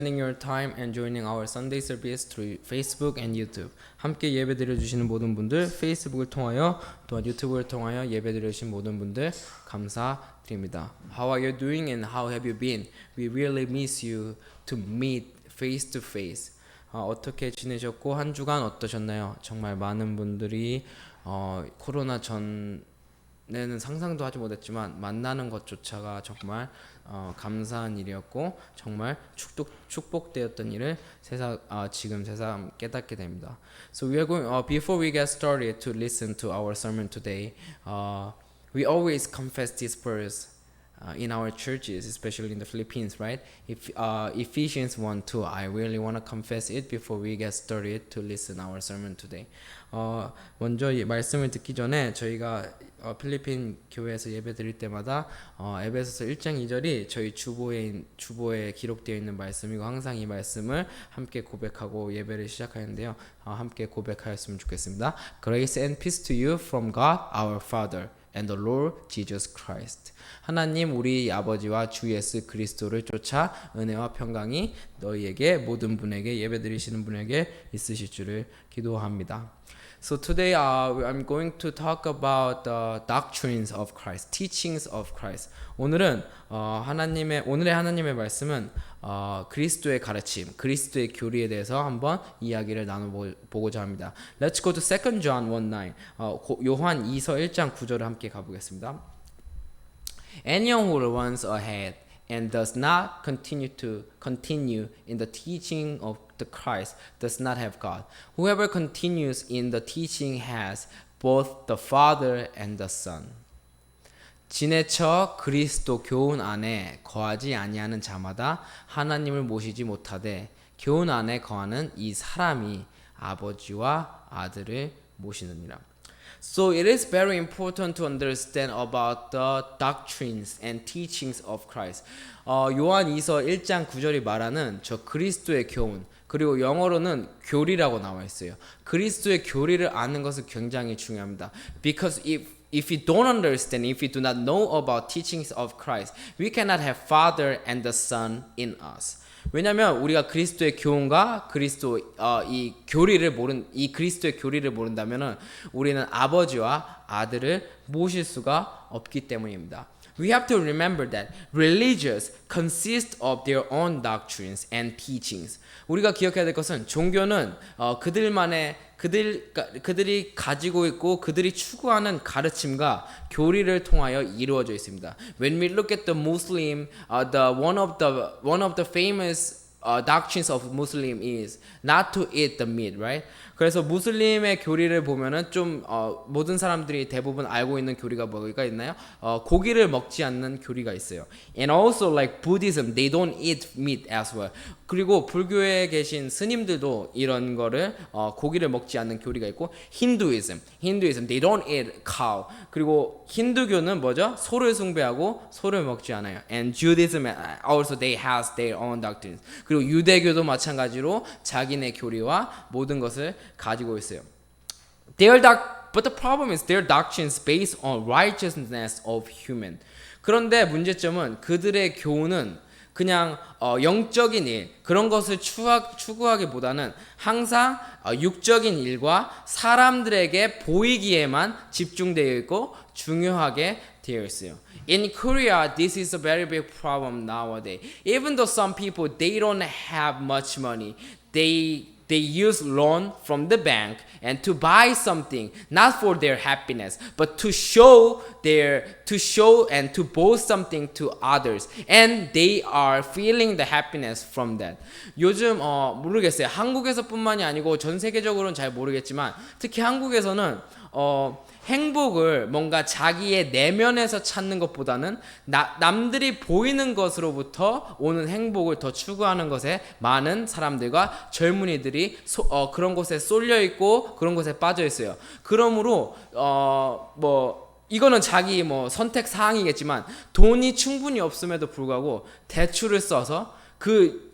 spending your time and joining our Sunday service through Facebook and YouTube. 함께 예배드려 주시는 모든 분들, 페이스북을 통하여 또한 유튜브를 통하여 예배드려 주신 모든 분들 감사드립니다. How are you doing and how have you been? We really miss you to meet face to face. 어떻게 지내셨고 한 주간 어떠셨나요? 정말 많은 분들이 코로나 전에는 상상도 하지 못했지만 만나는 것조차가 정말 감사한 일이었고 정말 축복되었던 일을 지금 새삼 깨닫게 됩니다. So we are going before we get started to listen to our sermon today. We always confess this verse in our churches, especially in the Philippines, right? Ephesians 1:2. I really want to confess it before we get started to listen our sermon today. 먼저 이 말씀을 듣기 전에 저희가 필리핀 교회에서 예배 드릴 때마다 에베소서 1장 2절이 저희 주보에 기록되어 있는 말씀이고 항상 이 말씀을 함께 고백하고 예배를 시작하는데요. 함께 고백하였으면 좋겠습니다. Grace and peace to you from God our Father and the Lord Jesus Christ. 하나님 우리 아버지와 주 예수 그리스도를 쫓아 은혜와 평강이 너희에게 모든 분에게 예배드리시는 분에게 있으실 줄을 기도합니다. So today I'm going to talk about the doctrines of Christ, teachings of Christ. 오늘의 하나님의 말씀은 그리스도의 가르침, 그리스도의 교리에 대해서 한번 이야기를 나눠보고자 합니다. Let's go to 2 John 1:9. 요한 2서 1장 9절을 함께 가보겠습니다. Anyone who runs ahead and does not continue in the teaching of the Christ does not have God. Whoever continues in the teaching has both the Father and the Son. 지내쳐 그리스도 교훈 안에 거하지 아니하는 자마다 하나님을 모시지 못하되 교훈 안에 거하는 이 사람이 아버지와 아들을 모시느니라. So it is very important to understand about the doctrines and teachings of Christ. 요한 2서 1장 9절이 말하는 저 그리스도의 교훈, 그리고 영어로는 교리라고 나와 있어요. 그리스도의 교리를 아는 것은 굉장히 중요합니다. Because if you don't understand, if you do not know about teachings of Christ, we cannot have Father and the Son in us. 왜냐하면 우리가 그리스도의 교훈과 이 그리스도의 교리를 모른다면은 우리는 아버지와 아들을 모실 수가 없기 때문입니다. We have to remember that religions consist of their own doctrines and teachings. 우리가 기억해야 될 것은 종교는 그들이 가지고 있고 그들이 추구하는 가르침과 교리를 통하여 이루어져 있습니다. When we look at the Muslim, one of the famous doctrines of Muslim is not to eat the meat, right? 그래서 무슬림의 교리를 보면은 좀 모든 사람들이 대부분 알고 있는 교리가 뭐가 있나요? 고기를 먹지 않는 교리가 있어요. And also like Buddhism, they don't eat meat as well. 그리고 불교에 계신 스님들도 이런 거를 고기를 먹지 않는 교리가 있고 Hinduism, they don't eat cow. 그리고 힌두교는 뭐죠? 소를 숭배하고 소를 먹지 않아요. And Judaism also they has their own doctrines. 그리고 유대교도 마찬가지로 자기네 교리와 모든 것을 가지고 있어요. But the problem is their doctrines based on righteousness of human. 그런데 문제점은 그들의 교훈은 그냥 영적인 일 그런 것을 추구하기보다는 항상 육적인 일과 사람들에게 보이기에만 집중되어 있고 중요하게 되어 있어요. In Korea, this is a very big problem nowadays. Even though some people they don't have much money, they use loan from the bank and to buy something not for their happiness but to show and to boast something to others and they are feeling the happiness from that. 요즘 모르겠어요. 한국에서뿐만이 아니고 전 세계적으로는 잘 모르겠지만 특히 한국에서는 행복을 뭔가 자기의 내면에서 찾는 것보다는 남들이 보이는 것으로부터 오는 행복을 더 추구하는 것에 많은 사람들과 젊은이들이 그런 곳에 쏠려 있고 그런 곳에 빠져 있어요. 그러므로 이거는 자기 선택 사항이겠지만 돈이 충분히 없음에도 불구하고 대출을 써서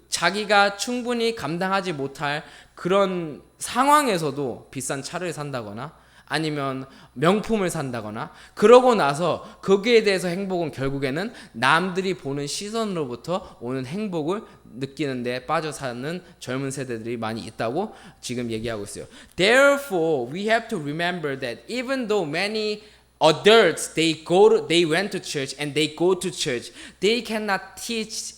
자기가 충분히 감당하지 못할 그런 상황에서도 비싼 차를 산다거나 아니면 명품을 산다거나 그러고 나서 거기에 대해서 행복은 결국에는 남들이 보는 시선으로부터 오는 행복을 느끼는데 빠져 사는 젊은 세대들이 많이 있다고 지금 얘기하고 있어요. Therefore, we have to remember that even though many adults they went to church and they go to church, they cannot teach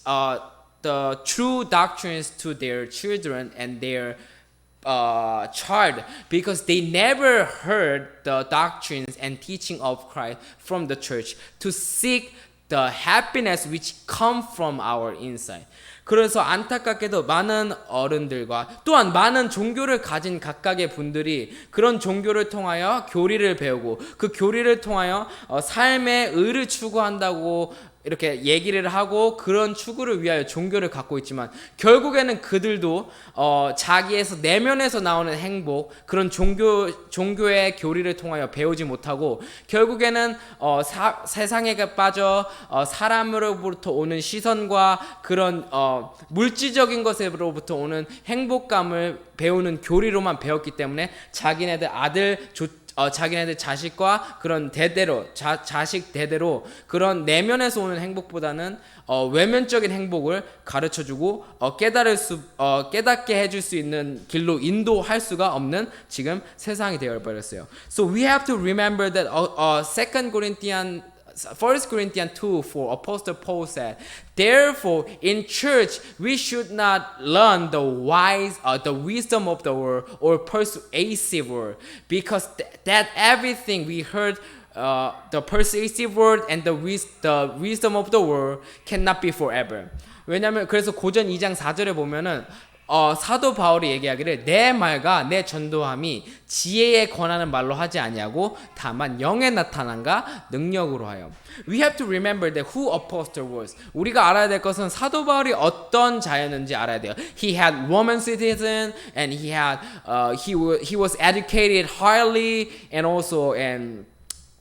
the true doctrines to their children and their child because they never heard the doctrines and teaching of Christ from the church to seek the happiness which come from our inside. 그래서 안타깝게도 많은 어른들과 또한 많은 종교를 가진 각각의 분들이 그런 종교를 통하여 교리를 배우고 그 교리를 통하여 삶의 의를 추구한다고 이렇게 얘기를 하고 그런 추구를 위하여 종교를 갖고 있지만 결국에는 그들도 자기에서 내면에서 나오는 행복 그런 종교의 교리를 통하여 배우지 못하고 결국에는 세상에 빠져 사람으로부터 오는 시선과 그런 물질적인 것으로부터 오는 행복감을 배우는 교리로만 배웠기 때문에 자기네들 자기네들 자식과 그런 대대로 자식 대대로 그런 내면에서 오는 행복보다는 외면적인 행복을 가르쳐주고 깨닫게 해줄 수 있는 길로 인도할 수가 없는 지금 세상이 되어버렸어요. So we have to remember that 1 Corinthians 2:4 Apostle Paul said, therefore in church we should not learn the wisdom of the world or persuasive word because that everything we heard the persuasive word and the wisdom of the world cannot be forever. 왜냐면 그래서 고전 2장 4절에 보면은 사도 바울이 얘기하기를 내 말과 내 전도함이 지혜에 권하는 말로 하지 아니하고 다만 영에 나타난가 능력으로 하여. We have to remember that who Apostle was. 우리가 알아야 될 것은 사도 바울이 어떤 자였는지 알아야 돼요. He had Roman citizen and he was educated highly and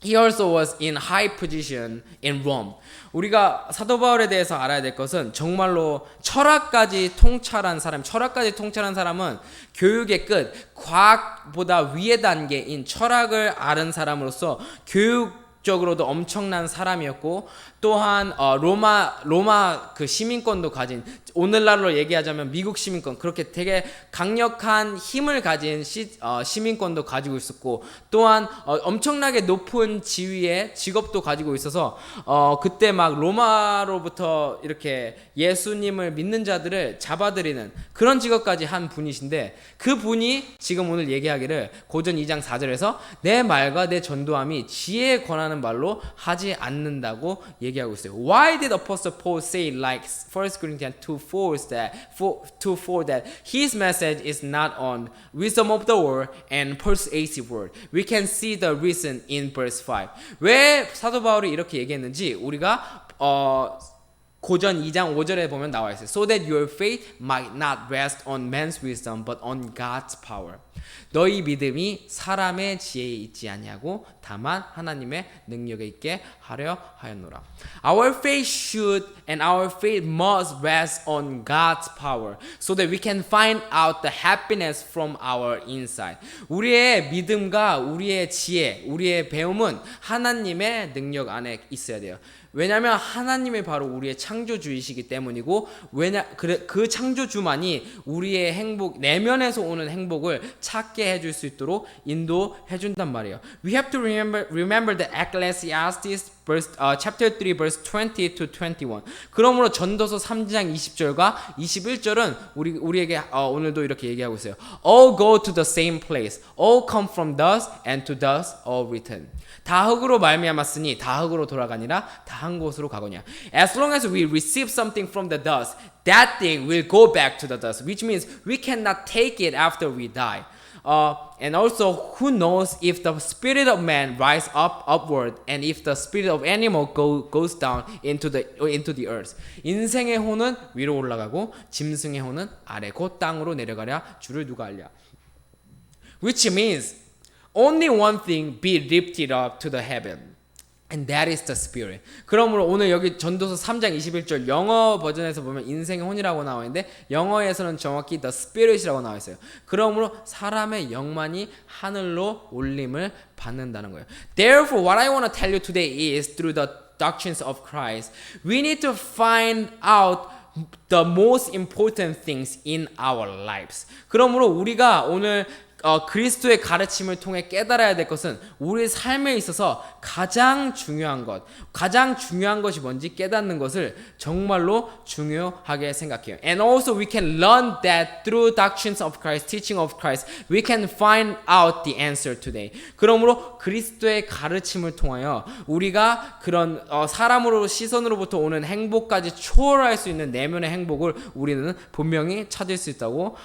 he also was in high position in Rome. 우리가 사도 바울에 대해서 알아야 될 것은 정말로 철학까지 통찰한 사람은 교육의 끝, 과학보다 위의 단계인 철학을 아는 사람으로서 교육적으로도 엄청난 사람이었고 또한 로마 그 시민권도 가진 오늘날로 얘기하자면 미국 시민권 그렇게 되게 강력한 힘을 가진 시민권도 가지고 있었고 또한 엄청나게 높은 지위의 직업도 가지고 있어서 그때 막 로마로부터 이렇게 예수님을 믿는 자들을 잡아들이는 그런 직업까지 한 분이신데 그 분이 지금 오늘 얘기하기를 고전 2장 4절에서 내 말과 내 전도함이 지혜에 권하는 말로 하지 않는다고 얘기하고 있어요. Why did Apostle Paul say like 1 Corinthians 2:4 that his message is not on wisdom of the world and persuasive word? We can see the reason in verse 5. 왜 사도 바울이 이렇게 얘기했는지 우리가 고전 2장 5절에 보면 나와 있어요. So that your faith might not rest on man's wisdom but on God's power. 너희 믿음이 사람의 지혜에 있지 아니하고 다만 하나님의 능력에 있게 하려 하였노라. Our faith should and our faith must rest on God's power so that we can find out the happiness from our inside. 우리의 믿음과 우리의 지혜, 우리의 배움은 하나님의 능력 안에 있어야 돼요. 왜냐하면 하나님이 바로 우리의 창조주이시기 때문이고 그 창조주만이 우리의 행복 내면에서 오는 행복을 찾게 해줄 수 있도록 인도해 준단 말이에요. We have to remember that Ecclesiastes chapter 3 verse 20 to 21. 그러므로 전도서 3장 20절과 21절은 우리에게 오늘도 이렇게 얘기하고 있어요. All go to the same place. All come from dust and to dust all return. 다 흙으로 말미암았으니 다 흙으로 돌아가니라 다 한 곳으로 가거냐. As long as we receive something from the dust, that thing will go back to the dust, which means we cannot take it after we die. And also, who knows if the spirit of man rise upward, and if the spirit of animal goes down into the earth. 인생의 혼은 위로 올라가고 짐승의 혼은 아래 곧 땅으로 내려가랴 주를 누가 알랴. Which means only one thing be lifted up to the heaven. And that is the spirit. 그러므로 오늘 여기 전도서 3장 21절 영어 버전에서 보면 인생의 혼이라고 나와 있는데 영어에서는 정확히 the spirit이라고 나와 있어요. 그러므로 사람의 영만이 하늘로 올림을 받는다는 거예요. Therefore, what I want to tell you today is through the doctrines of Christ, we need to find out the most important things in our lives. 그러므로 우리가 오늘 그리스도의 가르침을 통해 깨달아야 될 것은 우리 삶에 있어서 가장 중요한 것이 뭔지 깨닫는 것을 정말로 중요하게 생각해요. And also we can learn that through doctrines of Christ, teaching of Christ, we can find out the answer today. 그러므로 그리스도의 가르침을 통하여 우리가 그런 사람으로 시선으로부터 오는 행복까지 초월할 수 있는 내면의 행복을 우리는 분명히 찾을 수 있다고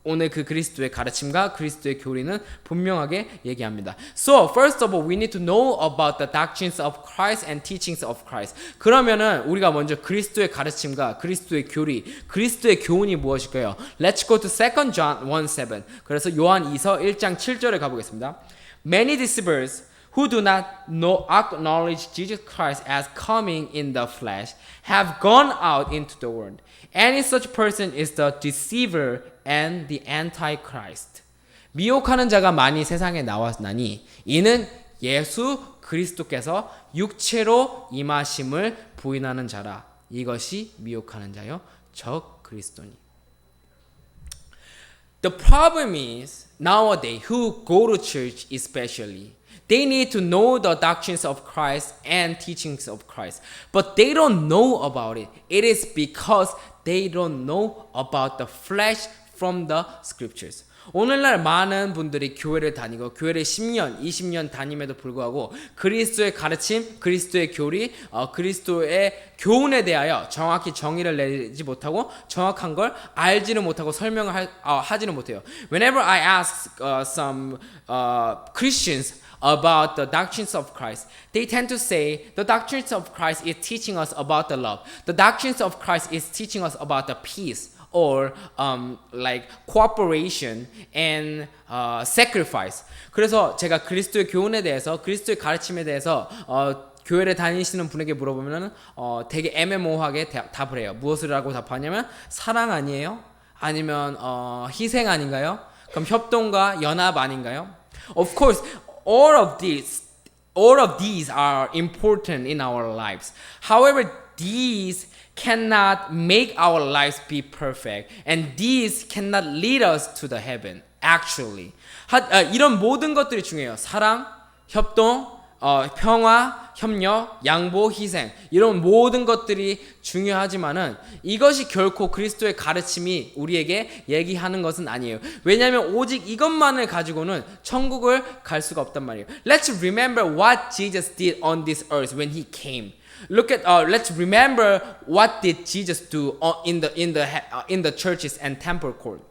오늘 그 그리스도의 가르침과 그리스도의 교리는 분명하게 얘기합니다. So, first of all, we need to know about the doctrines of Christ and teachings of Christ. 그러면은 우리가 먼저 그리스도의 가르침과 그리스도의 교리, 그리스도의 교훈이 무엇일까요? Let's go to 2 John 1:7. 그래서 요한 2서 1장 7절에 가보겠습니다. Many deceivers who do not acknowledge Jesus Christ as coming in the flesh have gone out into the world. Any such person is the deceiver and the antichrist. 미혹하는 자가 많이 세상에 나왔나니 이는 예수 그리스도께서 육체로 임하심을 부인하는 자라. 이것이 미혹하는 자요 적 그리스도니. The problem is nowadays who go to church especially they need to know the doctrines of Christ and teachings of Christ. But they don't know about it. It is because they don't know about the flesh from the scriptures. 오늘날 많은 분들이 교회를 다니고 교회를 10년, 20년 다님에도 불구하고 그리스도의 가르침, 그리스도의 교리, 그리스도의 교훈에 대하여 정확히 정의를 내지 못하고 정확한 걸 알지는 못하고 설명을 하지는 못해요. Whenever I ask some Christians about the doctrines of Christ, they tend to say the doctrines of Christ is teaching us about the love. The doctrines of Christ is teaching us about the peace. Or like cooperation and sacrifice. 그래서 제가 그리스도의 교훈에 대해서 그리스도의 가르침에 대해서 교회를 다니시는 분에게 물어보면 되게 애매모호하게 답을 해요. 무엇이라고 답하냐면 사랑 아니에요? 아니면 희생 아닌가요? 그럼 협동과 연합 아닌가요? Of course, all of these are important in our lives. However, these cannot make our lives be perfect, and these cannot lead us to the heaven. Actually, 이런 모든 것들이 중요해요. 사랑, 협동, 평화, 협력, 양보, 희생 이런 모든 것들이 중요하지만은 이것이 결코 그리스도의 가르침이 우리에게 얘기하는 것은 아니에요. 왜냐하면 오직 이것만을 가지고는 천국을 갈 수가 없단 말이에요. Let's remember what Jesus did on this earth when he came. Let's remember what did Jesus do in the churches and temple court.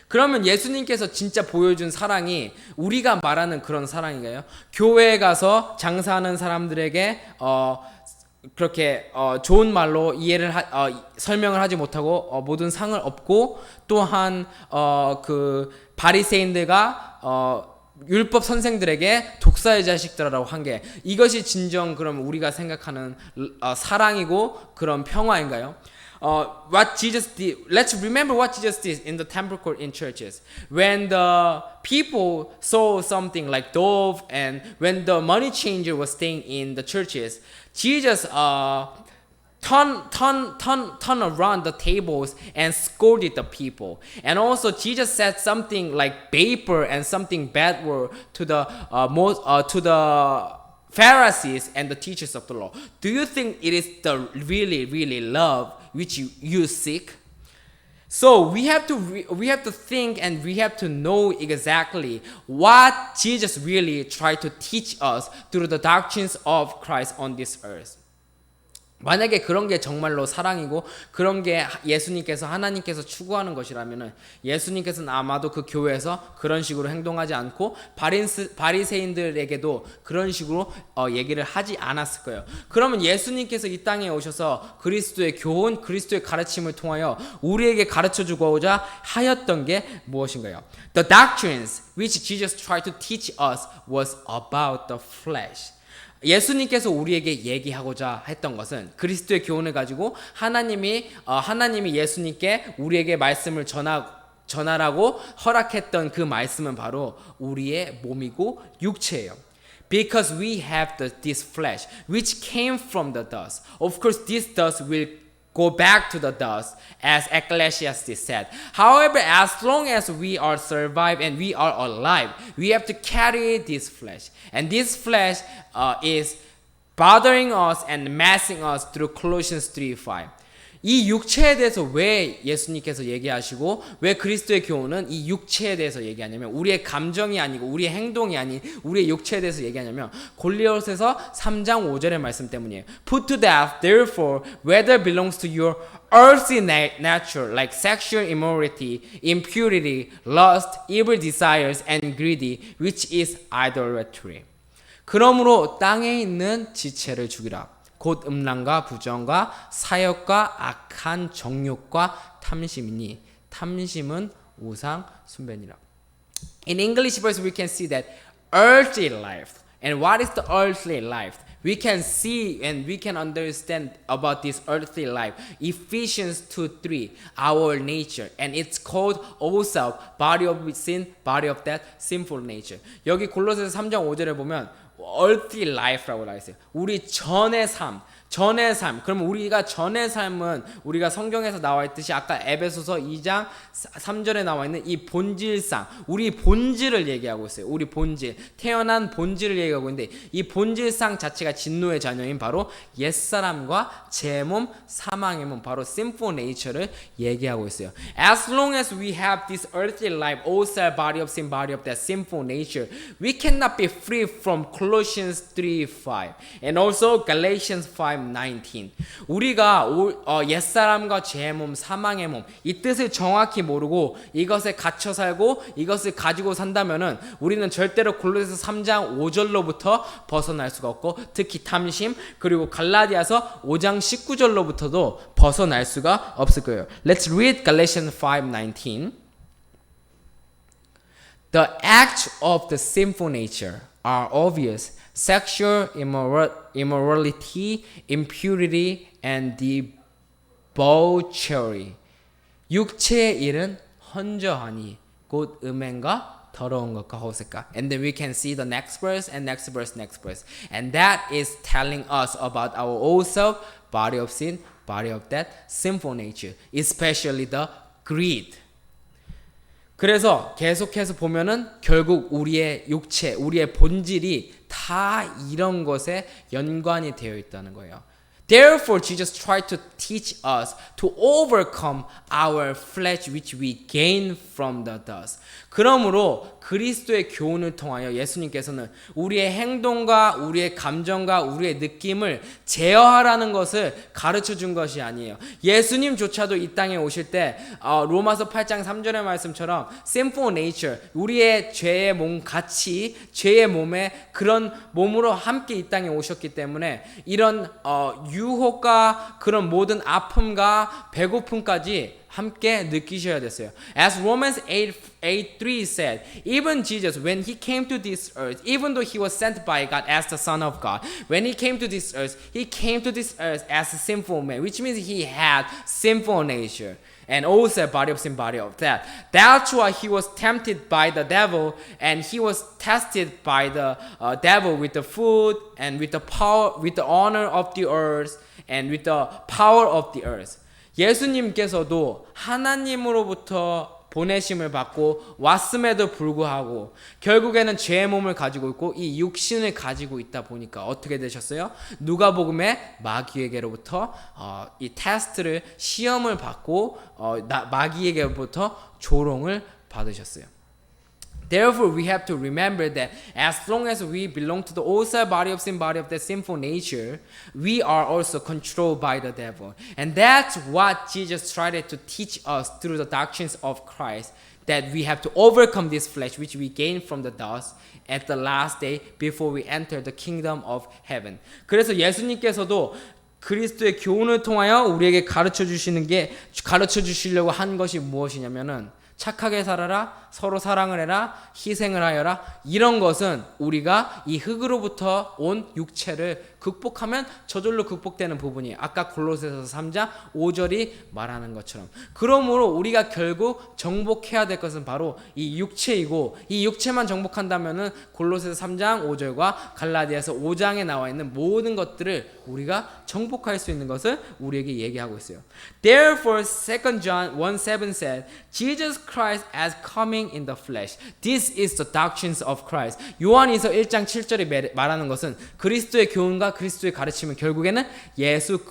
그러면 예수님께서 진짜 보여준 사랑이 우리가 말하는 그런 사랑인가요? 교회에 가서 장사하는 사람들에게 그렇게 좋은 말로 설명을 하지 못하고 모든 상을 얻고 또한 그 바리새인들과 율법 선생들에게 독사의 자식들이라고 한 게 이것이 진정 그럼 우리가 생각하는 사랑이고 그런 평화인가요? What Jesus did. Let's remember what Jesus did in the temple court in churches. When the people saw something like dove, and when the money changer was staying in the churches, Jesus turn around the tables and scolded the people. And also Jesus said something like vapor and something bad word to the Pharisees and the teachers of the law. Do you think it is the really love which you seek? So we have to think and we have to know exactly what Jesus really tried to teach us through the doctrines of Christ on this earth. 만약에 그런 게 정말로 사랑이고 그런 게 예수님께서 하나님께서 추구하는 것이라면은 예수님께서는 아마도 그 교회에서 그런 식으로 행동하지 않고 바리새인들에게도 그런 식으로 얘기를 하지 않았을 거예요. 그러면 예수님께서 이 땅에 오셔서 그리스도의 교훈, 그리스도의 가르침을 통하여 우리에게 가르쳐 주고자 하였던 게 무엇인가요? The doctrines which Jesus tried to teach us was about the flesh. 예수님께서 우리에게 얘기하고자 했던 것은 그리스도의 교훈을 가지고 하나님이 예수님께 우리에게 말씀을 전하라고 허락했던 그 말씀은 바로 우리의 몸이고 육체예요. Because we have this flesh which came from the dust. Of course, this dust will go back to the dust, as Ecclesiastes said. However, as long as we are survive and we are alive, we have to carry this flesh. And this flesh is bothering us and messing us through Colossians 3:5. 이 육체에 대해서 왜 예수님께서 얘기하시고 왜 그리스도의 교훈은 이 육체에 대해서 얘기하냐면 우리의 감정이 아니고 우리의 행동이 아닌 우리의 육체에 대해서 얘기하냐면 골리앗에서 3장 5절의 말씀 때문이에요. Put to death therefore whether belongs to your earthly nature like sexual immorality, impurity, lust, evil desires and greedy which is idolatry. 그러므로 땅에 있는 지체를 죽이라. 곧 음란과 부정과 사욕과 악한 정욕과 탐심이니 탐심은 우상 숭배니라. In English verse we can see that earthly life. And what is the earthly life? We can see and we can understand about this earthly life. Ephesians 2:3, our nature. And it's called ourself, body of sin, body of death, sinful nature. 여기 골로새서 3장 5절에 보면 earthly life라고 나와 있어요. 우리 전의 삶. 그러면 우리가 전의 삶은 우리가 성경에서 나와 있듯이 아까 에베소서 2장 3절에 나와 있는 이 본질상, 우리 본질을 얘기하고 있어요. 우리 본질, 태어난 본질을 얘기하고 있는데 이 본질상 자체가 진노의 자녀인 바로 옛사람과 제 몸, 사망의 몸, 바로 sinful nature를 얘기하고 있어요. As long as we have this earthly life, all cell, body of sin, body of that sinful nature, we cannot be free from Colossians 3:5 and also Galatians 5:19. 우리가 옛사람과 죄의 몸, 사망의 몸 이 뜻을 정확히 모르고 이것에 갇혀 살고 이것을 가지고 산다면은 우리는 절대로 골로새서 3장 5절로부터 벗어날 수가 없고 특히 탐심 그리고 갈라디아서 5장 19절로부터도 벗어날 수가 없을 거예요. Let's read Galatians 5:19. The acts of the sinful nature are obvious. Sexual immorality, impurity, and debauchery. 육체의 일은 헌저하니 곧 음행과 더러운 것과 호색과. And then we can see the next verse and next verse, next verse. And that is telling us about our old self, body of sin, body of death, sinful nature, especially the greed. 그래서 계속해서 보면은 결국 우리의 육체, 우리의 본질이 다 이런 것에 연관이 되어 있다는 거예요. Therefore, Jesus tried to teach us to overcome our flesh which we gain from the dust. 그러므로 그리스도의 교훈을 통하여 예수님께서는 우리의 행동과 우리의 감정과 우리의 느낌을 제어하라는 것을 가르쳐 준 것이 아니에요. 예수님조차도 이 땅에 오실 때 로마서 8장 3절의 말씀처럼 sinful nature, 우리의 죄의 몸 같이 죄의 몸에 그런 몸으로 함께 이 땅에 오셨기 때문에 이런 유혹과 그런 모든 아픔과 배고픔까지 함께 느끼셔야 됐어요. As Romans 8:3 said, even Jesus, when he came to this earth, even though he was sent by God as the Son of God, when he came to this earth as a sinful man, which means he had sinful nature. And also body of sin, body of death. That's why he was tempted by the devil, and he was tested by the devil with the food and with the power, with the honor of the earth, and with the power of the earth. 예수님께서도 하나님으로부터 보내심을 받고 왔음에도 불구하고 결국에는 죄의 몸을 가지고 있고 이 육신을 가지고 있다 보니까 어떻게 되셨어요? 누가복음의 마귀에게로부터 이 테스트를 시험을 받고 마귀에게로부터 조롱을 받으셨어요. Therefore, we have to remember that as long as we belong to the old body of sin, body of the sinful nature, we are also controlled by the devil. And that's what Jesus tried to teach us through the doctrines of Christ, that we have to overcome this flesh which we gain from the dust at the last day before we enter the kingdom of heaven. 그래서 예수님께서도 그리스도의 교훈을 통하여 우리에게 가르쳐 주시려고 한 것이 무엇이냐면은 착하게 살아라, 서로 사랑을 해라, 희생을 하여라. 이런 것은 우리가 이 흙으로부터 온 육체를 극복하면 저절로 극복되는 부분이에요. 아까 골로새서 3장 5절이 말하는 것처럼. 그러므로 우리가 결국 정복해야 될 것은 바로 이 육체이고, 이 육체만 정복한다면은 골로새서 3장 5절과 갈라디아서 5장에 나와 있는 모든 것들을 우리가 정복할 수 있는 것을 우리에게 얘기하고 있어요. Therefore, 2 John 1:7 said, Jesus Christ as coming in the flesh. This is the doctrines of Christ. 요한이서 1장 7절이 말하는 것은 그리스도의 교훈과 그리스도의 가르침은 결국에는 예수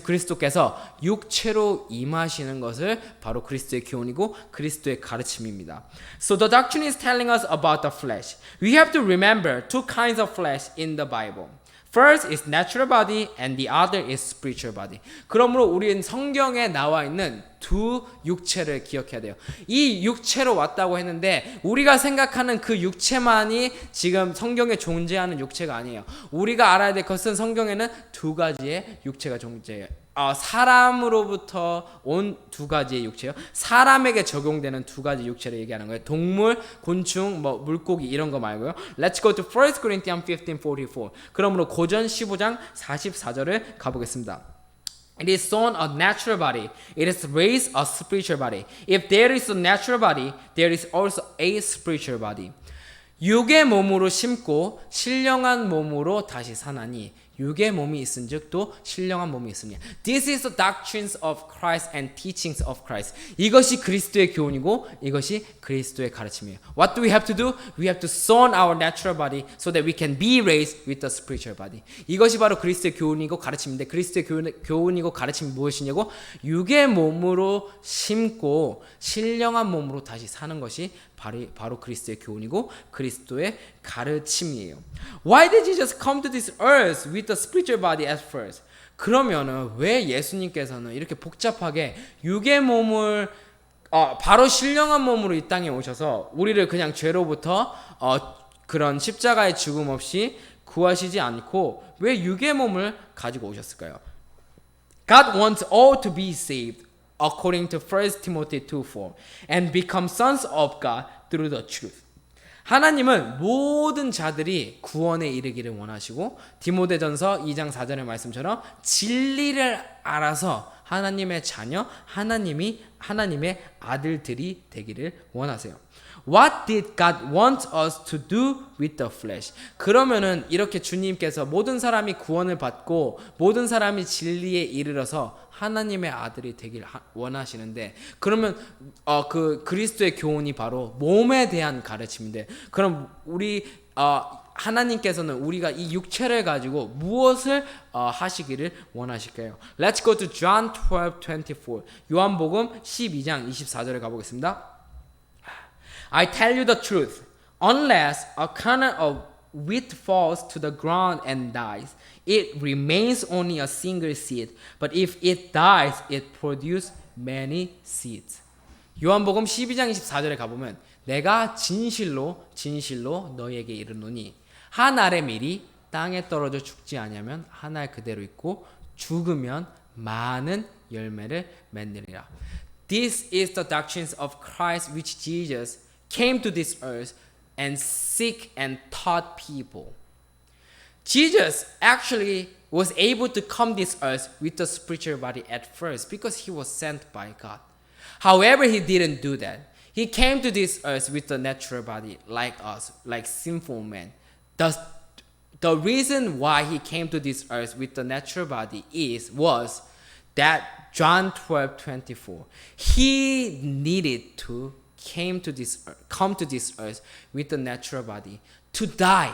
그리스도께서 육체로 임하시는 것을 바로 그리스도의 교훈이고 그리스도의 가르침입니다. So the doctrine is telling us about the flesh. We have to remember two kinds of flesh in the Bible. First is natural body and the other is spiritual body. 그러므로 우리는 성경에 나와 있는 두 육체를 기억해야 돼요. 이 육체로 왔다고 했는데 우리가 생각하는 그 육체만이 지금 성경에 존재하는 육체가 아니에요. 우리가 알아야 될 것은 성경에는 두 가지의 육체가 존재해요. 사람으로부터 온 두 가지의 육체요. 사람에게 적용되는 두 가지 육체를 얘기하는 거예요. 동물, 곤충, 물고기 이런 거 말고요. Let's go to 1 Corinthians 15:44. 그러므로 고전 15장 44절을 가보겠습니다. It is sown a natural body. It is raised a spiritual body. If there is a natural body, there is also a spiritual body. 육의 몸으로 심고 신령한 몸으로 다시 사나니 육의 몸이 있은즉 또 신령한 몸이 있으니. This is the doctrines of Christ and teachings of Christ. 이것이 그리스도의 교훈이고 이것이 그리스도의 가르침이에요. What do we have to do? We have to sow our natural body so that we can be raised with the spiritual body. 이것이 바로 그리스도의 교훈이고 가르침인데 그리스도의 교훈이고 가르침이 무엇이냐고? 육의 몸으로 심고 신령한 몸으로 다시 사는 것이 바로 그리스도의 교훈이고 그리스도의 가르침이에요. Why did Jesus come to this earth with the spiritual body at first? 그러면은 왜 예수님께서는 이렇게 복잡하게 육의 몸을 바로 신령한 몸으로 이 땅에 오셔서 우리를 그냥 죄로부터 그런 십자가의 죽음 없이 구하시지 않고 왜 육의 몸을 가지고 오셨을까요? God wants all to be saved. According to 1 Timothy 2:4 and become sons of God through the truth. 하나님은 모든 자들이 구원에 이르기를 원하시고 디모데전서 2장 4절의 말씀처럼 진리를 알아서 하나님의 자녀, 하나님의 아들들이 되기를 원하세요. What did God want us to do with the flesh? 그러면은 이렇게 주님께서 모든 사람이 구원을 받고 모든 사람이 진리에 이르러서 하나님의 아들이 되길 원하시는데 그러면 그 그리스도의 교훈이 바로 몸에 대한 가르침인데 그럼 우리 하나님께서는 우리가 이 육체를 가지고 무엇을 하시기를 원하실까요? Let's go to John 12:24. 요한복음 12장 24절에 가보겠습니다. I tell you the truth. Unless a kernel of wheat falls to the ground and dies, it remains only a single seed. But if it dies, it produces many seeds. 요한복음 12장 24절에 가보면 내가 진실로 너희에게 이르노니 한 알의 밀이 땅에 떨어져 죽지 아니하면 한 알 그대로 있고 죽으면 많은 열매를 맺느니라. This is the doctrines of Christ which Jesus came to this earth and seek and taught people. Jesus actually was able to come this earth with the spiritual body at first because he was sent by God. However, he didn't do that. He came to this earth with the natural body like us, like sinful men. The reason why he came to this earth with the natural body was that John 12:24. He needed to come to this earth with the natural body to die.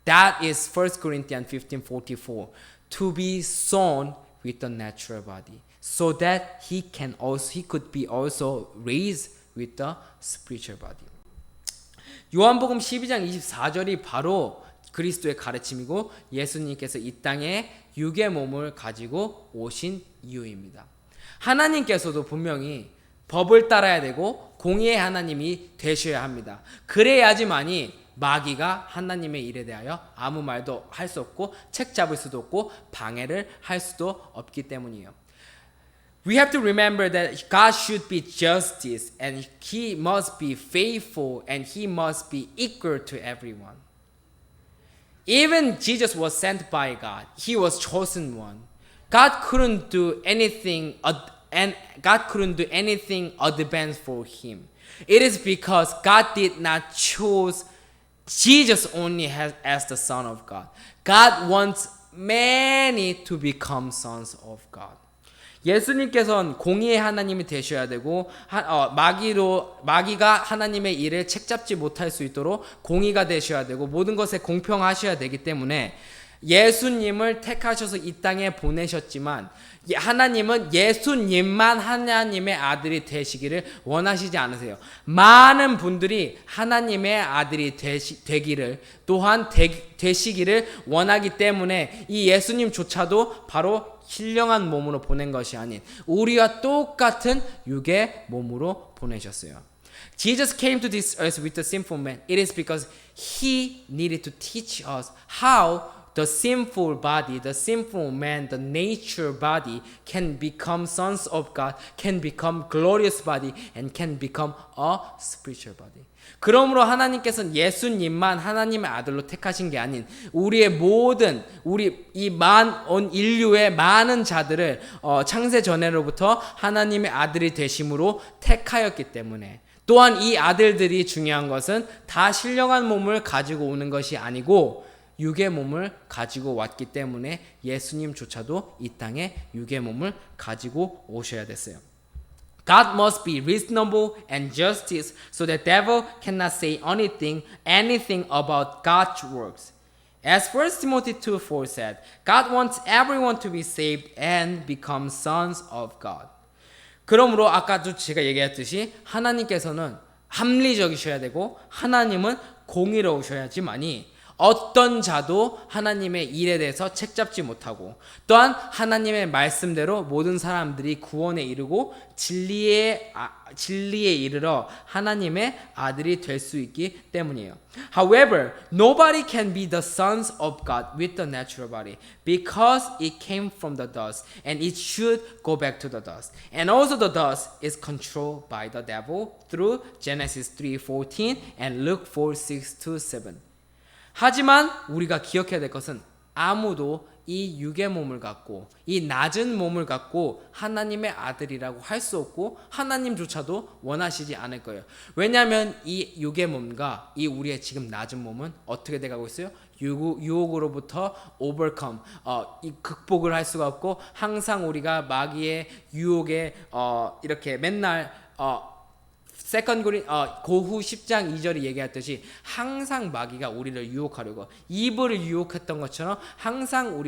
That is 1 Corinthians 15:44. To be sown with the natural body, so that he could be also raised with the spiritual body. 요한복음 12장 24절이 바로 그리스도의 가르침이고 예수님께서 이 땅에 육의 몸을 가지고 오신 이유입니다. 하나님께서도 분명히 법을 따라야 되고 공의의 하나님이 되셔야 합니다. 그래야지만이 마귀가 하나님의 일에 대하여 아무 말도 할 수 없고 책 잡을 수도 없고 방해를 할 수도 없기 때문이에요. We have to remember that God should be justice and he must be faithful and he must be equal to everyone. Even Jesus was sent by God. He was chosen one. God couldn't do anything and God couldn't do anything advanced for him. It is because God did not choose Jesus only as the Son of God. God wants many to become sons of God. 예수님께서는 공의의 하나님이 되셔야 되고 마귀가 하나님의 일을 책잡지 못할 수 있도록 공의가 되셔야 되고 모든 것에 공평하셔야 되기 때문에 예수님을 택하셔서 이 땅에 보내셨지만 하나님은 예수님만 하나님의 아들이 되시기를 원하시지 않으세요. 많은 분들이 하나님의 아들이 되기를 또한 되시기를 원하기 때문에 이 예수님조차도 바로 신령한 몸으로 보낸 것이 아닌 우리와 똑같은 육의 몸으로 보내셨어요. Jesus came to this earth with the sinful man. It is because he needed to teach us how the sinful body, the sinful man, the nature body can become sons of God, can become glorious body, and can become a spiritual body. 그러므로 하나님께서는 예수님만 하나님의 아들로 택하신 게 아닌 우리의 모든 우리 이 온 인류의 많은 자들을 창세 전에로부터 하나님의 아들이 되심으로 택하였기 때문에 또한 이 아들들이 중요한 것은 다 신령한 몸을 가지고 오는 것이 아니고 육의 몸을 가지고 왔기 때문에 예수님조차도 이 땅에 육의 몸을 가지고 오셔야 됐어요. God must be reasonable and justice so the devil cannot say anything about God's works. As 1 Timothy 2:4 said, God wants everyone to be saved and become sons of God. 그러므로 아까도 제가 얘기했듯이 하나님께서는 합리적이셔야 되고 하나님은 공의로우셔야지만이 어떤 자도 하나님의 일에 대해서 책잡지 못하고 또한 하나님의 말씀대로 모든 사람들이 구원에 이르고 진리에 이르러 하나님의 아들이 될 수 있기 때문이에요. However, nobody can be the sons of God with the natural body because it came from the dust and it should go back to the dust. And also the dust is controlled by the devil through Genesis 3:14 and Luke 4:6-7. 하지만 우리가 기억해야 될 것은 아무도 이 육의 몸을 갖고 이 낮은 몸을 갖고 하나님의 아들이라고 할 수 없고 하나님조차도 원하시지 않을 거예요. 왜냐하면 이 육의 몸과 이 우리의 지금 낮은 몸은 어떻게 돼가고 있어요? 유혹으로부터 overcome, 이 극복을 할 수가 없고 항상 우리가 마귀의 유혹에 이렇게 맨날 고후 10장 2절이 얘기했듯이 항상 마귀가 우리를 유혹하려고 이브를 유혹했던 것처럼 항상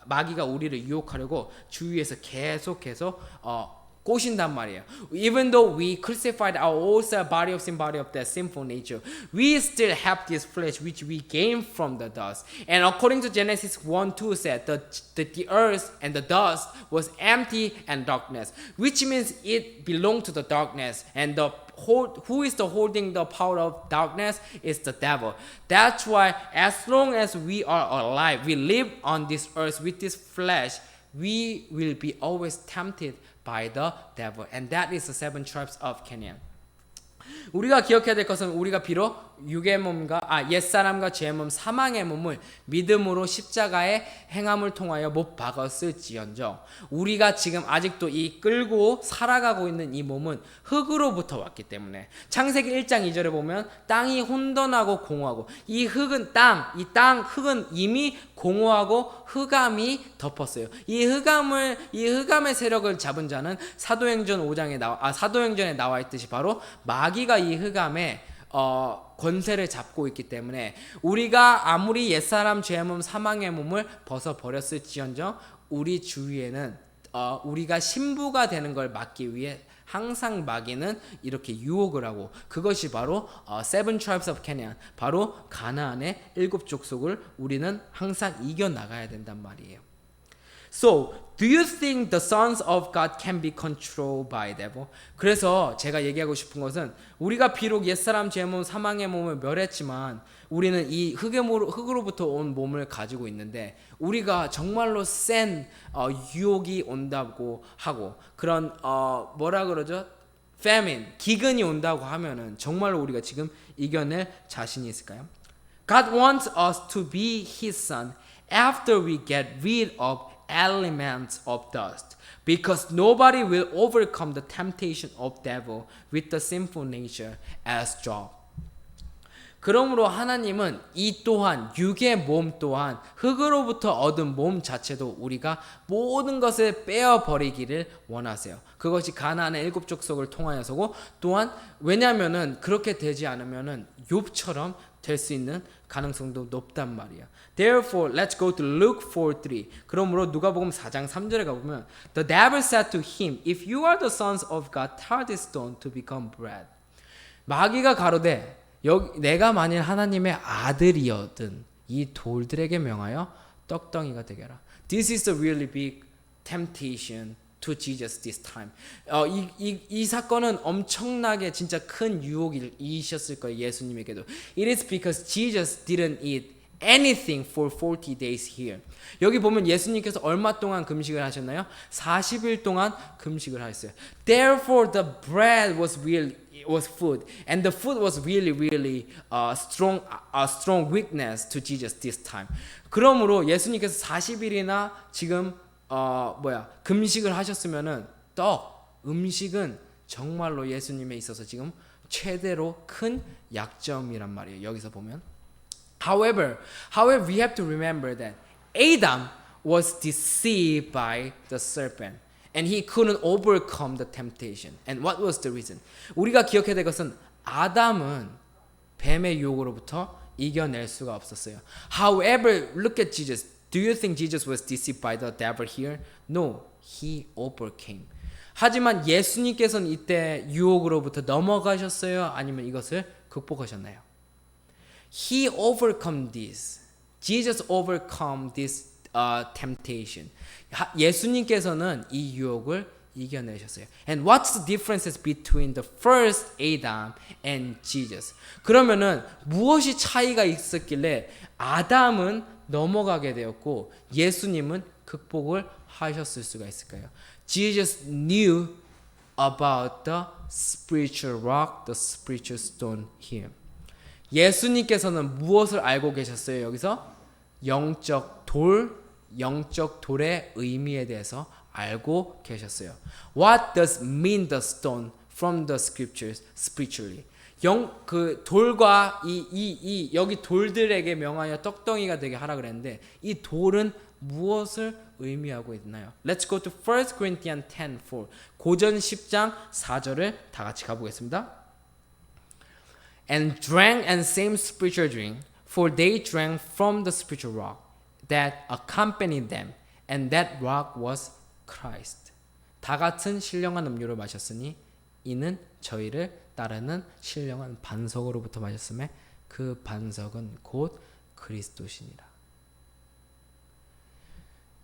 마귀가 우리를 유혹하려고 주위에서 계속해서 꼬신단 말이에요. Even though we crucified our old body of sin, body of that sinful nature, we still have this flesh which we gained from the dust. And according to Genesis 1:2 said, the earth and the dust was empty and darkness, which means it belonged to the darkness. And who is holding the power of darkness is the devil. That's why as long as we are alive, we live on this earth with this flesh, we will be always tempted by the devil. And that is the 7 tribes of Canaan. 우리가 기억해야 될 것은 우리가 비록 육의 몸과 옛사람과 죄의 몸 사망의 몸을 믿음으로 십자가의 행함을 통하여 못 박았을지언정 우리가 지금 아직도 이 끌고 살아가고 있는 이 몸은 흙으로부터 왔기 때문에 창세기 1장 2절에 보면 땅이 혼돈하고 공허하고 이 흙은 흙은 이미 공허하고 흑암이 덮었어요. 이 흑암의 세력을 잡은 자는 사도행전에 나와 있듯이 바로 마귀가 이 흑암에 권세를 잡고 있기 때문에 우리가 아무리 옛사람 죄의 몸 사망의 몸을 벗어버렸을지언정 우리 주위에는 우리가 신부가 되는 걸 막기 위해 항상 마귀는 이렇게 유혹을 하고 그것이 바로 7 tribes of Canaan, 바로 가나안의 7 족속을 우리는 항상 이겨나가야 된단 말이에요. So, do you think the sons of God can be controlled by devil? 그래서 제가 얘기하고 싶은 것은 우리가 비록 옛사람 죄 몸 사망의 몸을 멸했지만 우리는 이 흙으로부터 온 몸을 가지고 있는데 우리가 정말로 센 유혹이 온다고 하고 그런 뭐라 그러죠? famine, 기근이 온다고 하면은 정말로 우리가 지금 이겨낼 자신이 있을까요? God wants us to be His son after we get rid of elements of dust, because nobody will overcome the temptation of devil with the sinful nature as Job. 그러므로 하나님은 이 또한 육의 몸 또한 흙으로부터 얻은 몸 자체도 우리가 모든 것을 빼어버리기를 원하세요. 그것이 가나안의 일곱 족속을 통하여서고 또한 왜냐하면은 그렇게 되지 않으면은 욥처럼 될 수 있는 가능성도 높단 말이야. Therefore, let's go to Luke 4:3. 그러므로 누가복음 4장 3절에 가보면 The devil said to him, If you are the sons of God, tell this stone to become bread. 마귀가 가로되 내가 만일 하나님의 아들이었든 이 돌들에게 명하여 떡덩이가 되게 하라. This is a really big temptation to Jesus this time. 이 사건은 엄청나게 진짜 큰 유혹이셨을 거예요. 예수님에게도. It is because Jesus didn't eat anything for 40 days here. 여기 보면 예수님께서 얼마 동안 금식을 하셨나요? 40일 동안 금식을 하셨어요. Therefore the bread was food, and the food was really strong weakness to Jesus this time. 그러므로 예수님께서 40일이나 지금 금식을 하셨으면은 음식은 정말로 예수님에 있어서 지금 최대로 큰 약점이란 말이에요. 여기서 보면. However, we have to remember that Adam was deceived by the serpent. And he couldn't overcome the temptation. And what was the reason? 우리가 기억해야 될 것은 아담은 뱀의 유혹으로부터 이겨낼 수가 없었어요. However, look at Jesus. Do you think Jesus was deceived by the devil here? No, he overcame. 하지만 예수님께서는 이때 유혹으로부터 넘어가셨어요? 아니면 이것을 극복하셨나요? He overcome this. Jesus overcome this temptation. 예수님께서는 이 유혹을 이겨내셨어요. And what's the differences between the first Adam and Jesus? 그러면은 무엇이 차이가 있었길래 아담은 넘어가게 되었고 예수님은 극복을 하셨을 수가 있을까요? Jesus knew about the spiritual rock, the spiritual stone here. 예수님께서는 무엇을 알고 계셨어요? 여기서 영적 돌의 의미에 대해서 알고 계셨어요. What does mean the stone from the scriptures spiritually? 그 돌과 이 여기 돌들에게 명하여 떡덩이가 되게 하라 그랬는데 이 돌은 무엇을 의미하고 있나요? Let's go to 1 Corinthians 10:4. 고전 10장 4절을 다 같이 가보겠습니다. And drank and same spiritual drink, for they drank from the spiritual rock that accompanied them, and that rock was Christ. 다 같은 신령한 음료를 마셨으니 이는 저희를 따르는 신령한 반석으로부터 마셨음에 그 반석은 곧 그리스도시니라.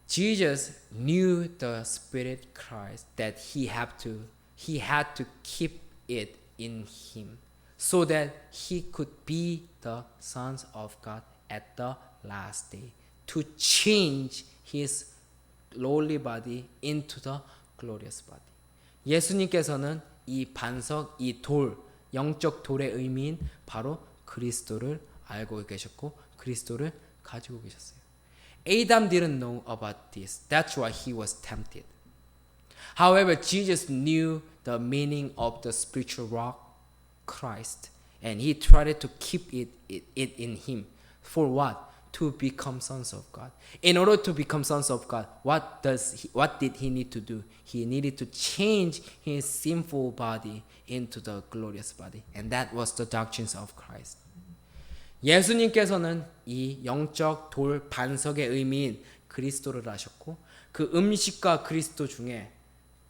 Jesus knew the Spirit Christ that he had to keep it in him, so that he could be the sons of God at the last day, to change his lowly body into the glorious body. 예수님께서는 이 반석, 이 돌, 영적 돌의 의미인 바로 그리스도를 알고 계셨고 그리스도를 가지고 계셨어요. Adam didn't know about this. That's why he was tempted. However, Jesus knew the meaning of the spiritual rock, Christ, and he tried to keep it in him. For what? To become sons of God. In order to become sons of God, what did he need to do? He needed to change his sinful body into the glorious body. And that was the doctrines of Christ. 예수님께서는 이 영적 돌 반석의 의미인 그리스도를 아셨고 그 음식과 그리스도 중에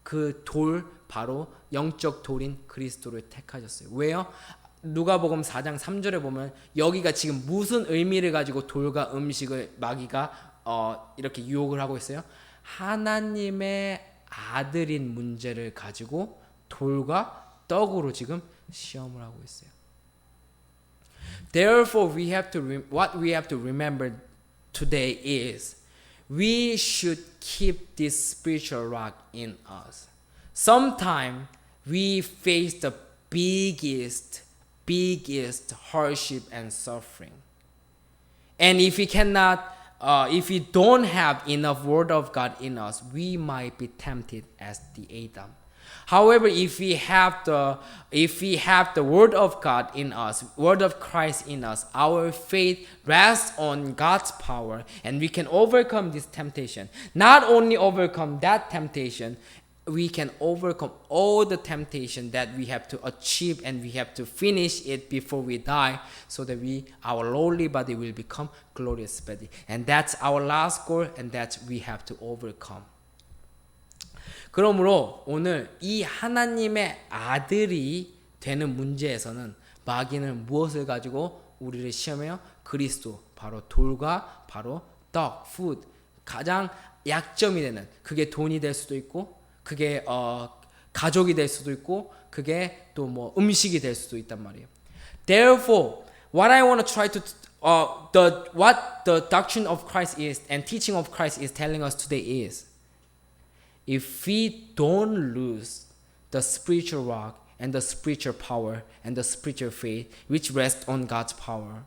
그 돌 바로 영적 돌인 그리스도를 택하셨어요. 왜요? 누가복음 4장 3절에 보면 여기가 지금 무슨 의미를 가지고 돌과 음식을 마귀가 이렇게 유혹을 하고 있어요? 하나님의 아들인 문제를 가지고 돌과 떡으로 지금 시험을 하고 있어요. Therefore, what we have to remember today is we should keep this spiritual rock in us. Sometimes we face the biggest hardship and suffering. And if we don't have enough word of God in us, we might be tempted as the Adam. However, if we have the word of God in us, word of Christ in us, our faith rests on God's power, and we can overcome this temptation. Not only overcome that temptation, we can overcome all the temptation that we have to achieve, and we have to finish it before we die, so that our lowly body will become glorious body. And that's our last goal, and that we have to overcome. 그러므로 오늘 이 하나님의 아들이 되는 문제에서는 마귀는 무엇을 가지고 우리를 시험해요? 그리스도, 바로 돌과 바로 떡, food, 가장 약점이 되는, 그게 돈이 될 수도 있고, 그게 가족이 될 수도 있고, 그게 또 뭐 음식이 될 수도 있단 말이에요. Therefore, what I want to try to what the doctrine of Christ is and teaching of Christ is telling us today is, if we don't lose the spiritual rock and the spiritual power and the spiritual faith which rests on God's power,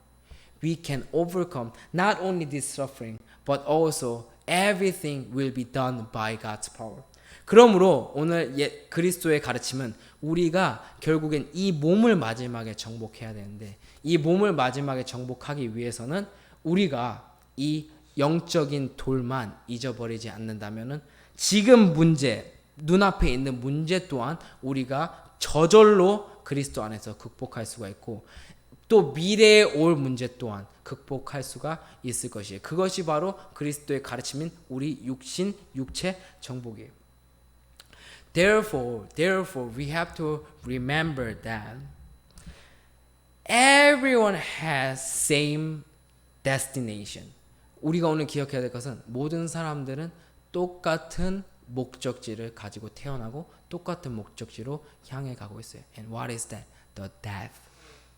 we can overcome not only this suffering, but also everything will be done by God's power. 그러므로 오늘 그리스도의 가르침은 우리가 결국엔 이 몸을 마지막에 정복해야 되는데, 이 몸을 마지막에 정복하기 위해서는 우리가 이 영적인 돌만 잊어버리지 않는다면은 지금 문제, 눈앞에 있는 문제 또한 우리가 저절로 그리스도 안에서 극복할 수가 있고, 또 미래에 올 문제 또한 극복할 수가 있을 것이에요. 그것이 바로 그리스도의 가르침인 우리 육체 정복이에요. Therefore, we have to remember that everyone has same destination. 우리가 오늘 기억해야 될 것은 모든 사람들은 똑같은 목적지를 가지고 태어나고 똑같은 목적지로 향해 가고 있어요. And what is that? The death.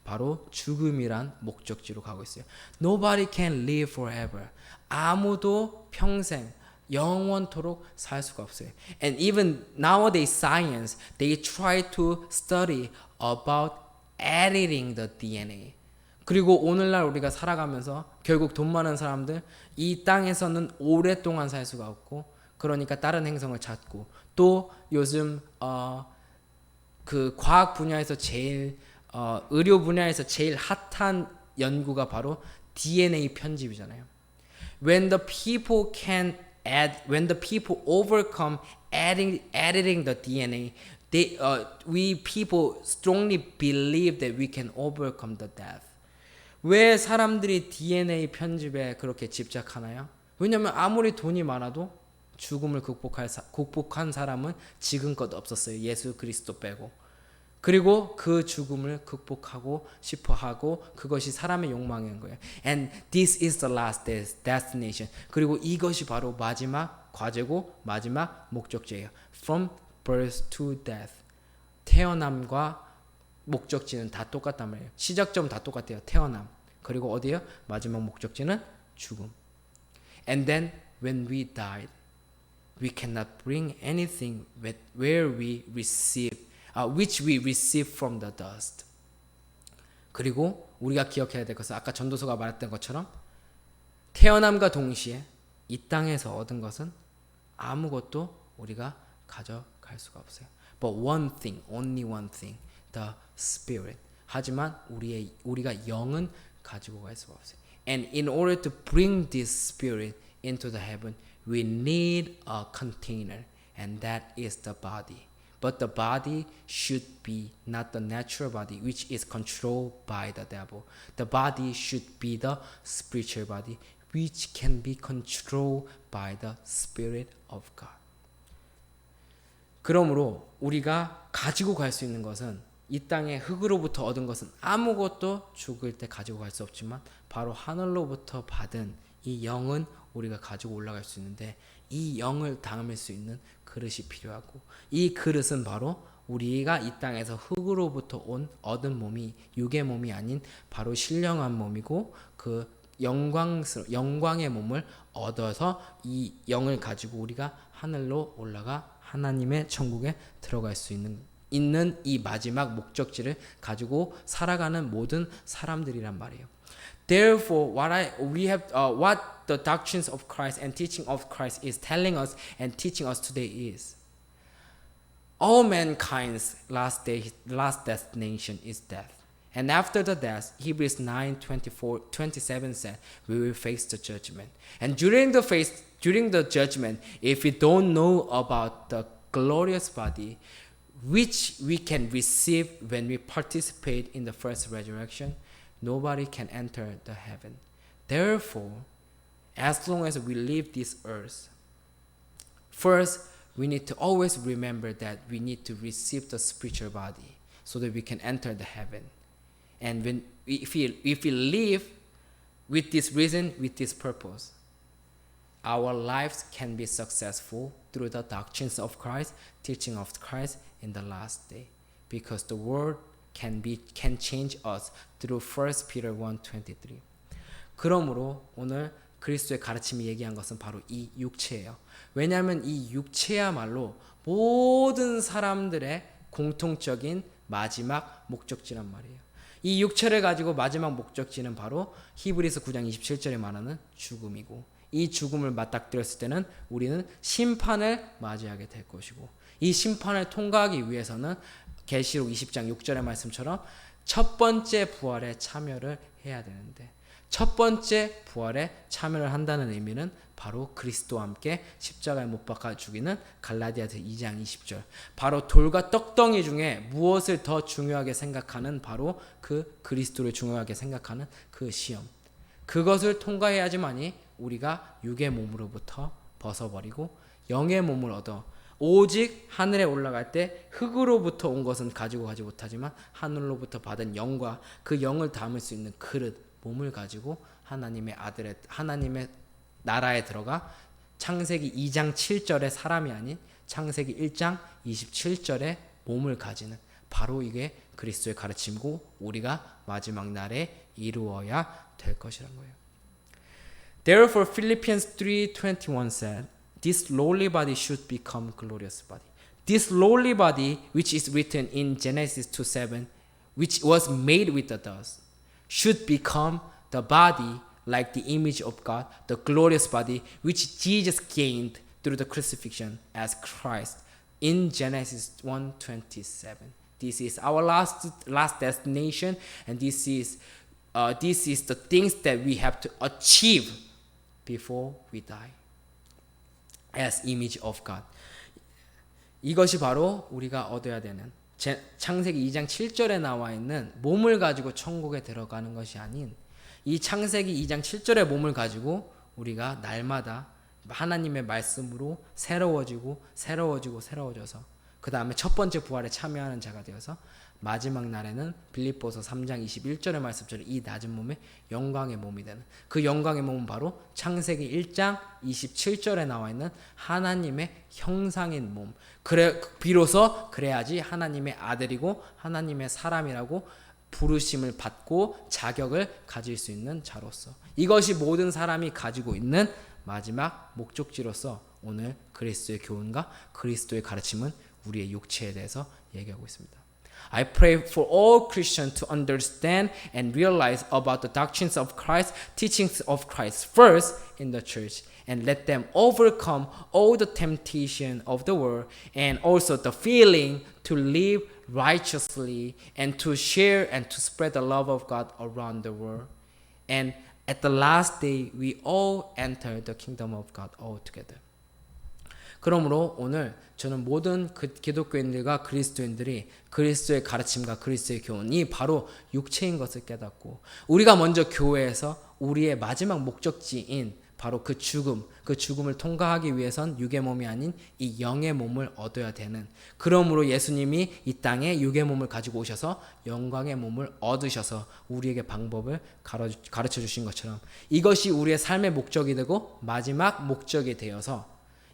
바로 죽음이란 목적지로 가고 있어요. Nobody can live forever. 아무도 평생 영원토록 살 수가 없어요. And even nowadays science, they try to study about editing the DNA. 그리고 오늘날 우리가 살아가면서 결국 돈 많은 사람들 이 땅에서는 오랫동안 살 수가 없고, 그러니까 다른 행성을 찾고, 또 요즘 그 과학 분야에서 제일 의료 분야에서 제일 핫한 연구가 바로 DNA 편집이잖아요. When the people overcome editing the DNA, we people strongly believe that we can overcome the death. 왜 사람들이 DNA 편집에 그렇게 집착하나요? 왜냐면 아무리 돈이 많아도 죽음을 극복한 사람은 지금껏 없었어요. 예수 그리스도 빼고. 그리고 그 죽음을 극복하고 싶어하고, 그것이 사람의 욕망인 거예요. And this is the last destination. 그리고 이것이 바로 마지막 과제고 마지막 목적지예요. From birth to death. 태어남과 목적지는 다 똑같단 말이에요. 시작점 다 똑같아요. 태어남. 그리고 어디요? 마지막 목적지는 죽음. And then when we died, we cannot bring anything where we receive which we receive from the dust. 그리고 우리가 기억해야 될 것은 아까 전도서가 말했던 것처럼 태어남과 동시에 이 땅에서 얻은 것은 아무것도 우리가 가져갈 수가 없어요. But one thing, only one thing, the spirit. 하지만 우리가 영은 가지고 갈 수가 없어요. And in order to bring this spirit into the heaven, we need a container, and that is the body. But the body should be not the natural body, which is controlled by the devil. The body should be the spiritual body, which can be controlled by the Spirit of God. 그러므로 우리가 가지고 갈 수 있는 것은, 이 땅의 흙으로부터 얻은 것은 아무것도 죽을 때 가지고 갈 수 없지만 바로 하늘로부터 받은 이 영은 우리가 가지고 올라갈 수 있는데 이 영을 담을 수 있는 그릇이 필요하고 이 그릇은 바로 우리가 이 땅에서 흙으로부터 온 얻은 몸이 육의 몸이 아닌 바로 신령한 몸이고 그 영광의 몸을 얻어서 이 영을 가지고 우리가 하늘로 올라가 하나님의 천국에 들어갈 수 있는 이 마지막 목적지를 가지고 살아가는 모든 사람들이란 말이에요. Therefore, what the doctrines of Christ and teaching of Christ is telling us and teaching us today is all mankind's last destination is death. And after the death, Hebrews 9:27 said, we will face the judgment. And during the judgment, if we don't know about the glorious body, which we can receive when we participate in the first resurrection, nobody can enter the heaven. Therefore, as long as we leave this earth, first, we need to always remember that we need to receive the spiritual body so that we can enter the heaven. And if we live with this reason, with this purpose, our lives can be successful through the doctrines of Christ, teaching of Christ in the last day. Because the word can change us through 1 Peter 1:23. 그러므로 오늘 그리스도의 가르침이 얘기한 것은 바로 이 육체예요. 왜냐하면 이 육체야말로 모든 사람들의 공통적인 마지막 목적지란 말이에요. 이 육체를 가지고 마지막 목적지는 바로 히브리서 9장 27절에 말하는 죽음이고 이 죽음을 맞닥뜨렸을 때는 우리는 심판을 맞이하게 될 것이고 이 심판을 통과하기 위해서는 계시록 20장 6절의 말씀처럼 첫 번째 부활에 참여를 해야 되는데 첫 번째 부활에 참여를 한다는 의미는 바로 그리스도와 함께 십자가에 못 박아 죽이는 갈라디아서 2장 20절. 바로 돌과 떡덩이 중에 무엇을 더 중요하게 생각하는 바로 그 그리스도를 중요하게 생각하는 그 시험. 그것을 통과해야지만이 우리가 육의 몸으로부터 벗어버리고 영의 몸을 얻어 오직 하늘에 올라갈 때 흙으로부터 온 것은 가지고 가지 못하지만 하늘로부터 받은 영과 그 영을 담을 수 있는 그릇 몸을 가지고 하나님의 나라에 들어가 창세기 2장 7절의 사람이 아닌 창세기 1장 27절의 몸을 가지는 바로 이게 그리스도의 가르침이고 우리가 마지막 날에 이루어야 될 것이란 거예요. Therefore Philippians 3:21 said, this lowly body should become glorious body. This lowly body which is written in Genesis 2:7, which was made with the dust, should become the body like the image of God, the glorious body which Jesus gained through the crucifixion as Christ in Genesis 1:27. This is our last destination, and this is the things that we have to achieve before we die as image of God. 이것이 바로 우리가 얻어야 되는 창세기 2장 7절에 나와 있는 몸을 가지고 천국에 들어가는 것이 아닌 이 창세기 2장 7절의 몸을 가지고 우리가 날마다 하나님의 말씀으로 새로워져서 그 다음에 첫 번째 부활에 참여하는 자가 되어서 마지막 날에는 빌립보서 3장 21절의 말씀처럼 이 낮은 몸에 영광의 몸이 되는 그 영광의 몸은 바로 창세기 1장 27절에 나와 있는 하나님의 형상인 몸. 비로소 그래야지 하나님의 아들이고 하나님의 사람이라고 부르심을 받고 자격을 가질 수 있는 자로서 이것이 모든 사람이 가지고 있는 마지막 목적지로서 오늘 그리스도의 교훈과 그리스도의 가르침은 우리의 육체에 대해서 얘기하고 있습니다. I pray for all Christians to understand and realize about the doctrines of Christ, teachings of Christ first in the church, and let them overcome all the temptation of the world and also the feeling to live righteously and to share and to spread the love of God around the world. And at the last day, we all enter the kingdom of God all together. 그러므로 오늘 저는 모든 기독교인들과 그리스도인들이 그리스도의 가르침과 그리스도의 교훈이 바로 육체인 것을 깨닫고 우리가 먼저 교회에서 우리의 마지막 목적지인 바로 그 죽음을 통과하기 위해선 육의 몸이 아닌 이 영의 몸을 얻어야 되는, 그러므로 예수님이 이 땅에 육의 몸을 가지고 오셔서 영광의 몸을 얻으셔서 우리에게 방법을 가르쳐 주신 것처럼 이것이 우리의 삶의 목적이 되고 마지막 목적이 되어서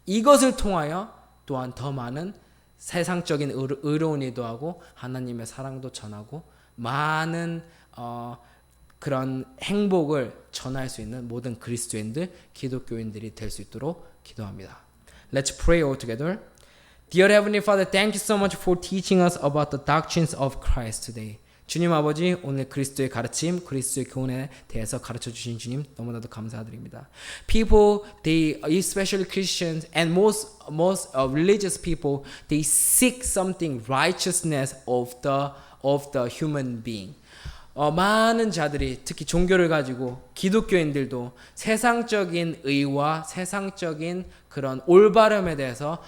이것을 통하여 또한 더 많은 세상적인 의로운 일도 하고 하나님의 사랑도 전하고 많은 그런 행복을 전할 수 있는 모든 그리스도인들, 기독교인들이 될 수 있도록 기도합니다. Let's pray all together. Dear Heavenly Father, thank you so much for teaching us about the doctrines of Christ today. 주님 아버지, 오늘 그리스도의 가르침, 그리스도의 교훈에 대해서 가르쳐 주신 주님 너무나도 감사드립니다. People, they, especially Christians and most religious people, they seek something righteousness of the human being. 많은 자들이 특히 종교를 가지고 기독교인들도 세상적인 의와 세상적인 그런 올바름에 대해서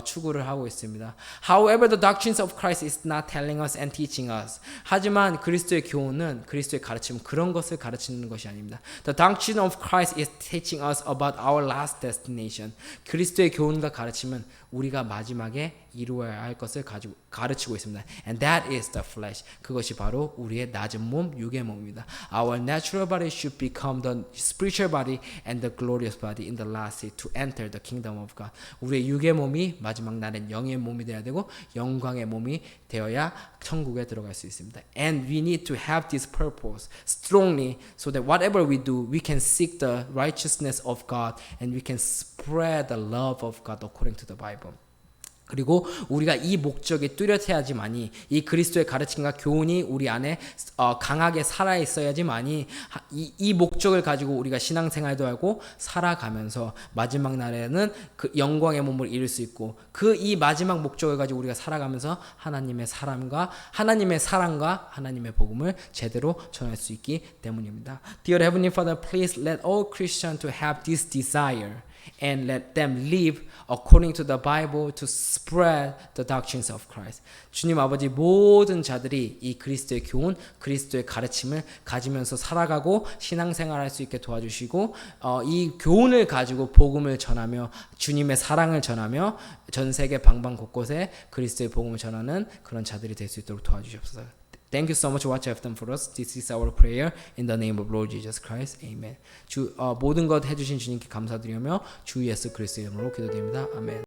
추구를 하고 있습니다. However, the doctrines of Christ is not telling us and teaching us. 하지만 그리스도의 교훈은, 그리스도의 가르침은 그런 것을 가르치는 것이 아닙니다. The doctrine of Christ is teaching us about our last destination. 그리스도의 교훈과 가르침은 우리가 마지막에 이루어야 할 것을 가르치고 있습니다. And that is the flesh. 그것이 바로 우리의 낮은 몸, 육의 몸입니다. Our natural body should become the spiritual body and the glorious body in the last day to enter the kingdom of God. 우리의 육의 몸이 마지막 날엔 영의 몸이 되어야 되고 영광의 몸이 되어야 천국에 들어갈 수 있습니다. And we need to have this purpose strongly so that whatever we do, we can seek the righteousness of God and we can spread the love of God according to the Bible. 그리고 우리가 이 목적에 뚜렷해야지만이, 이 그리스도의 가르침과 교훈이 우리 안에 강하게 살아있어야지만이 이 목적을 가지고 우리가 신앙생활도 하고 살아가면서 마지막 날에는 그 영광의 몸을 이룰 수 있고, 그 이 마지막 목적을 가지고 우리가 살아가면서 하나님의 사랑과 하나님의 복음을 제대로 전할 수 있기 때문입니다. Dear Heavenly Father, please let all Christians to have this desire and let them live according to the Bible to spread the doctrines of Christ. 주님 아버지, 모든 자들이 이 그리스도의 교훈, 그리스도의 가르침을 가지면서 살아가고 신앙생활할 수 있게 도와주시고, 이 교훈을 가지고 복음을 전하며 주님의 사랑을 전하며 전 세계 방방 곳곳에 그리스도의 복음을 전하는 그런 자들이 될 수 있도록 도와주시옵소서. Thank you so much for what you have done for us. This is our prayer in the name of Lord Jesus Christ. Amen. 모든 것 해주신 주님께 감사드리며 주 예수 그리스도의 이름으로 기도드립니다. 아멘.